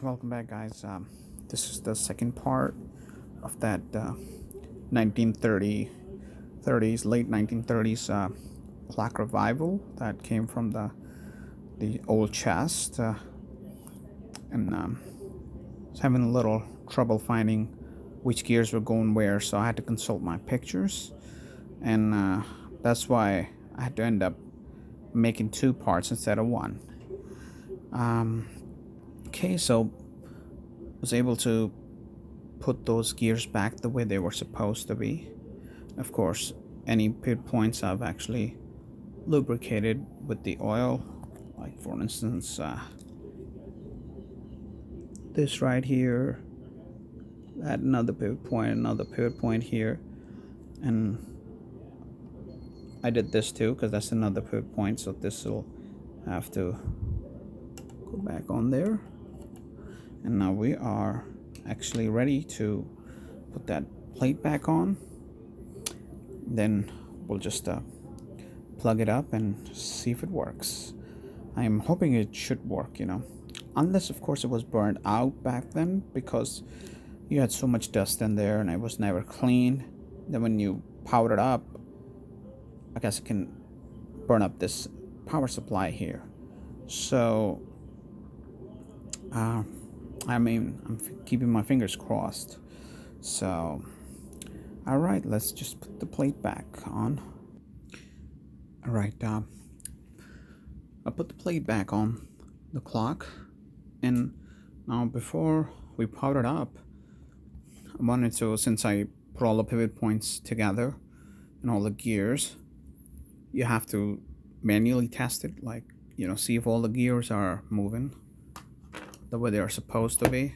Welcome back, guys. This is the second part of that 1930s, late 1930s clock revival that came from the old chest, and was having a little trouble finding which gears were going where, so I had to consult my pictures, and that's why I had to end up making two parts instead of one. Okay, so was able to put those gears back the way they were supposed to be. Of course, any pivot points I've actually lubricated with the oil, like for instance, this right here, add another pivot point here, and I did this too because that's another pivot point, so this will have to go back on there. And now we are actually ready to put that plate back on. Then we'll just plug it up and see if it works. I am hoping it should work, unless of course it was burned out back then, because you had so much dust in there and it was never clean. Then when you powered it up, I guess it can burn up this power supply here. So I'm keeping my fingers crossed. So, all right, let's just put the plate back on. All right, I put the plate back on the clock, and now before we powered it up, I wanted to, since I put all the pivot points together and all the gears, you have to manually test it, like, see if all the gears are moving the way they are supposed to be.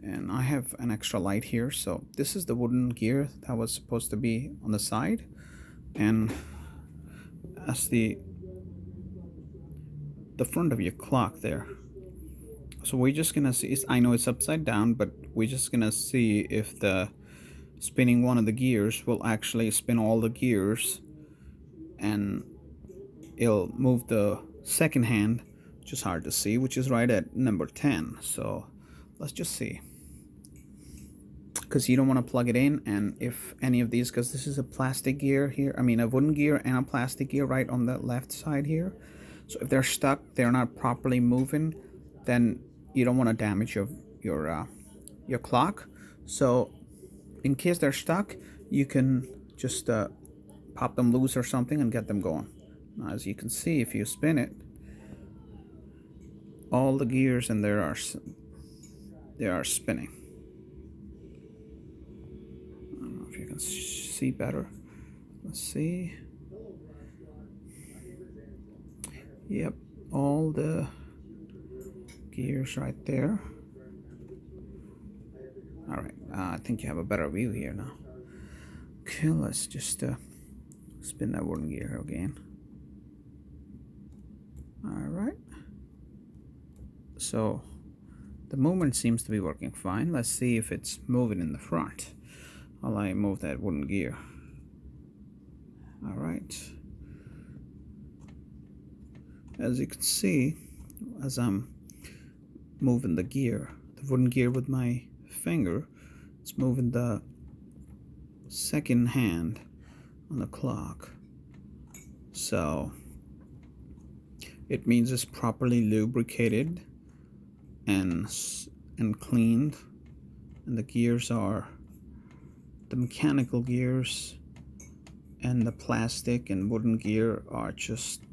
And I have an extra light here, so this is the wooden gear that was supposed to be on the side, and that's the front of your clock there. So we're just gonna see, I know it's upside down, but we're just gonna see if the spinning one of the gears will actually spin all the gears, and it'll move the second hand, which is hard to see, which is right at number 10. So let's just see, because you don't want to plug it in, and if any of these, because this is a plastic gear here, a wooden gear and a plastic gear right on the left side here, so if they're stuck, they're not properly moving, then you don't want to damage your clock. So in case they're stuck, you can just pop them loose or something and get them going. Now, as you can see, if you spin it, all the gears in there are spinning. I don't know if you can see better. Let's see. Yep, all the gears right there. All right, I think you have a better view here now. Okay, let's just spin that wooden gear again. All right. So the movement seems to be working fine. Let's see if it's moving in the front while I move that wooden gear. All right. As you can see, as I'm moving the wooden gear with my finger, it's moving the second hand on the clock. So it means it's properly lubricated and cleaned, and the gears are, the mechanical gears and the plastic and wooden gear are just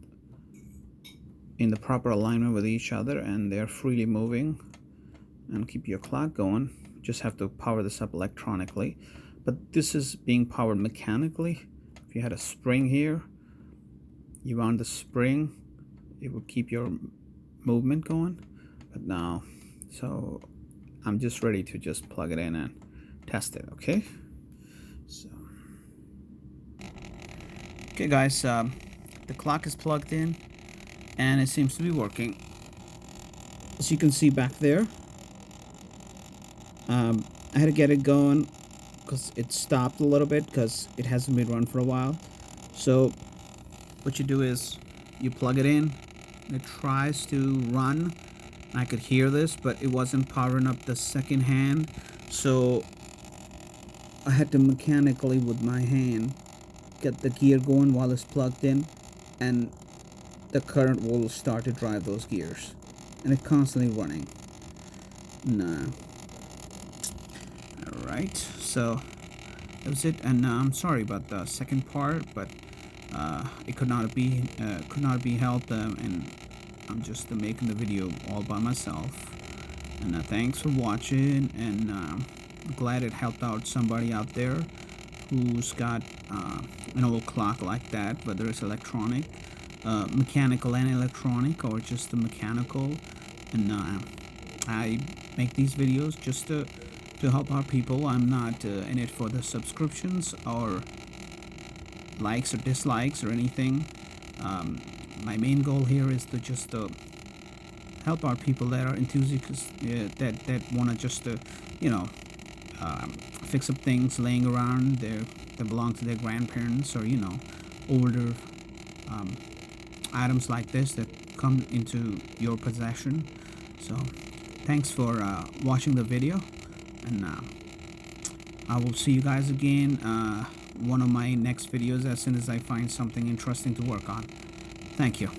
in the proper alignment with each other, and they're freely moving and keep your clock going. Just have to power this up electronically, but this is being powered mechanically. If you had a spring here, you wound the spring, it would keep your movement going. But now, so I'm just ready to just plug it in and test it. Okay, so okay guys, the clock is plugged in and it seems to be working. As you can see back there, I had to get it going because it stopped a little bit because it hasn't been run for a while. So what you do is you plug it in, it tries to run I could hear this, but it wasn't powering up the second hand, so I had to mechanically with my hand get the gear going while it's plugged in, and the current will start to drive those gears, and it's constantly running. Nah. Alright, so that was it, and I'm sorry about the second part, but it could not be helped, and I'm just making the video all by myself. And thanks for watching, and I'm glad it helped out somebody out there who's got an old clock like that, whether it's electronic, mechanical and electronic, or just the mechanical. And I make these videos just to help out people. I'm not in it for the subscriptions or likes or dislikes or anything. My main goal here is to just help out people that are enthusiasts, that want to just fix up things laying around that belong to their grandparents, or older items like this that come into your possession. So thanks for watching the video, and I will see you guys again one of my next videos as soon as I find something interesting to work on. Thank you.